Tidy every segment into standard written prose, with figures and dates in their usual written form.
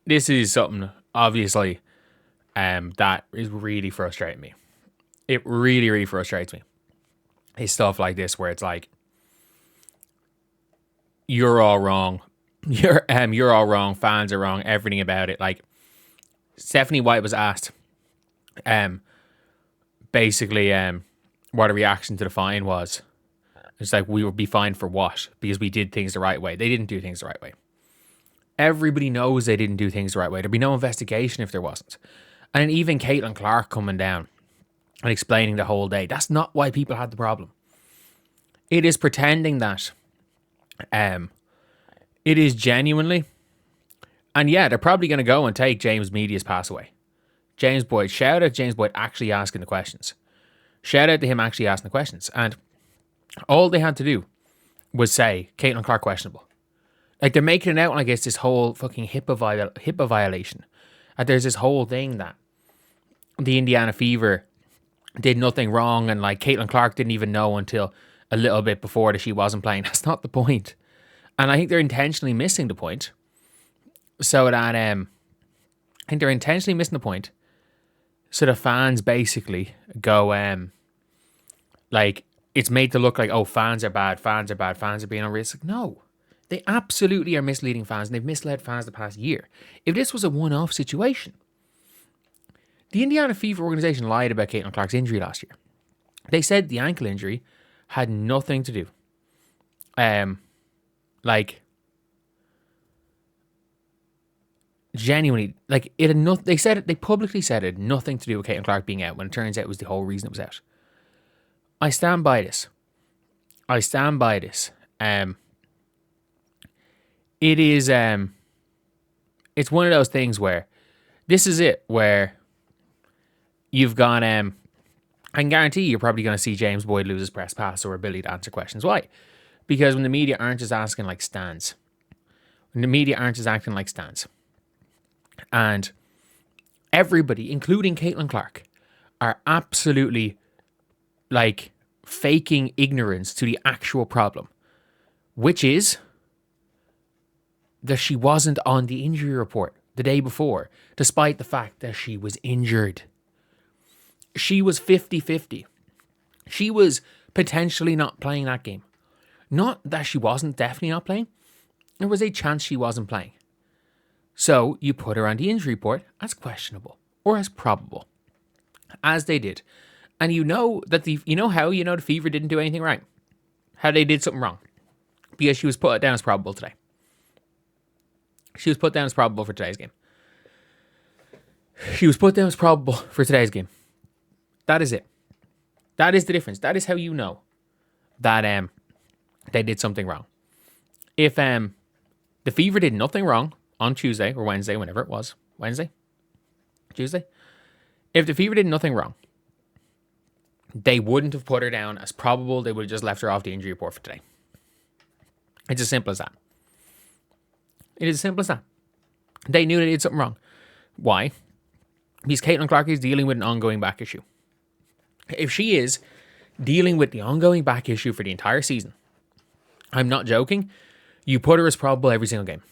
this is something obviously that is really frustrating me. It really, really frustrates me. It's stuff like this where it's like, you're all wrong. You're all wrong. Fans are wrong. Everything about it. Like Stephanie White was asked, um, basically, what a reaction to the fine was. It's like, we would be fined for what? Because we did things the right way. They didn't do things the right way. Everybody knows they didn't do things the right way. There'd be no investigation if there wasn't. And even Caitlin Clark coming down and explaining the whole day. That's not why people had the problem. It is pretending that it is genuinely. And yeah, they're probably going to go and take James Media's pass away. James Boyd. Shout out James Boyd actually asking the questions. Shout out to him actually asking the questions. And all they had to do was say, Caitlin Clark questionable. Like, they're making it out like it's this whole fucking HIPAA violation. There's this whole thing that the Indiana Fever did nothing wrong, and like Caitlin Clark didn't even know until a little bit before that she wasn't playing. That's not the point. And I think they're intentionally missing the point. So that I think they're intentionally missing the point. So the fans basically go like, it's made to look like, oh, fans are bad, fans are being unrealistic. No. They absolutely are misleading fans, and they've misled fans the past year. If this was a one-off situation, the Indiana Fever organization lied about Caitlin Clark's injury last year. They said the ankle injury had nothing to do. Like, genuinely, like, it had nothing. They said it. They publicly said it had nothing to do with Caitlin Clark being out, when it turns out it was the whole reason it was out. I stand by this. It is it's one of those things where this is it, where you've gone I can guarantee you're probably going to see James Boyd lose his press pass or ability to answer questions. Why? Because when the media aren't just asking like stands, and everybody, including Caitlin Clark, are absolutely like faking ignorance to the actual problem, which is that she wasn't on the injury report the day before, despite the fact that she was injured. She was 50-50. She was potentially not playing that game. Not that she wasn't definitely not playing. There was a chance she wasn't playing. So you put her on the injury report as questionable or as probable, as they did. And you know that the Fever didn't do anything right. How they did something wrong. Because she was put down as probable today. She was put down as probable for today's game. That is it. That is the difference. That is how you know that they did something wrong. If the Fever did nothing wrong on Tuesday or Wednesday, whenever it was. Tuesday? If the Fever did nothing wrong, they wouldn't have put her down as probable. They would have just left her off the injury report for today. It's as simple as that. They knew they did something wrong. Why? Because Caitlin Clark is dealing with an ongoing back issue. If she is dealing with the ongoing back issue for the entire season, I'm not joking, you put her as probable every single game.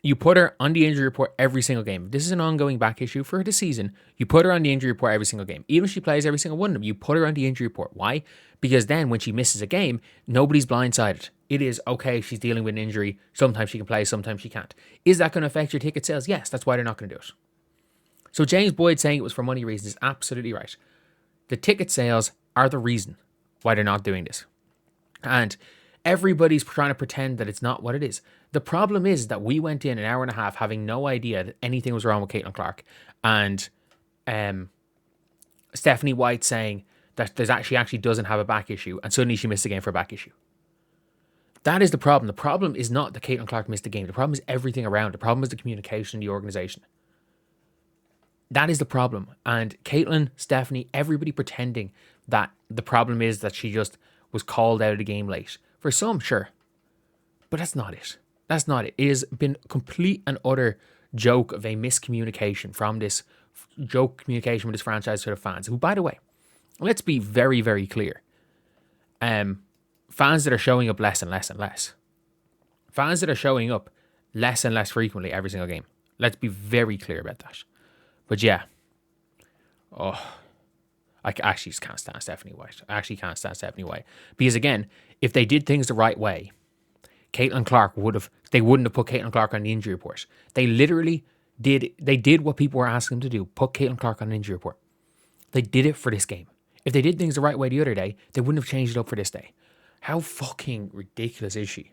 You put her on the injury report every single game. If this is an ongoing back issue for the season, you put her on the injury report every single game. Even if she plays every single one of them, you put her on the injury report. Why? Because then when she misses a game, nobody's blindsided. It is, okay, she's dealing with an injury. Sometimes she can play, sometimes she can't. Is that going to affect your ticket sales? Yes, that's why they're not going to do it. So James Boyd saying it was for money reasons is absolutely right. The ticket sales are the reason why they're not doing this. And everybody's trying to pretend that it's not what it is. The problem is that we went in an hour and a half having no idea that anything was wrong with Caitlin Clark. And Stephanie White saying that she actually doesn't have a back issue, and suddenly she missed a game for a back issue. That is the problem. The problem is not that Caitlin Clark missed the game. The problem is everything around. The problem is the communication in the organization. That is the problem. And Caitlin, Stephanie, everybody pretending that the problem is that she just was called out of the game late. For some, sure. But that's not it. It has been complete and utter joke of a miscommunication from this communication with this franchise to the fans, who, by the way, let's be very, very clear. Fans that are showing up less and less and less. Fans that are showing up less and less frequently every single game. Let's be very clear about that. But yeah. Oh, I actually just can't stand Stephanie White. I actually can't stand Stephanie White. Because again, if they did things the right way, Caitlin Clark they wouldn't have put Caitlin Clark on the injury report. They literally did what people were asking them to do, put Caitlin Clark on an injury report. They did it for this game. If they did things the right way the other day, they wouldn't have changed it up for this day. How fucking ridiculous is she?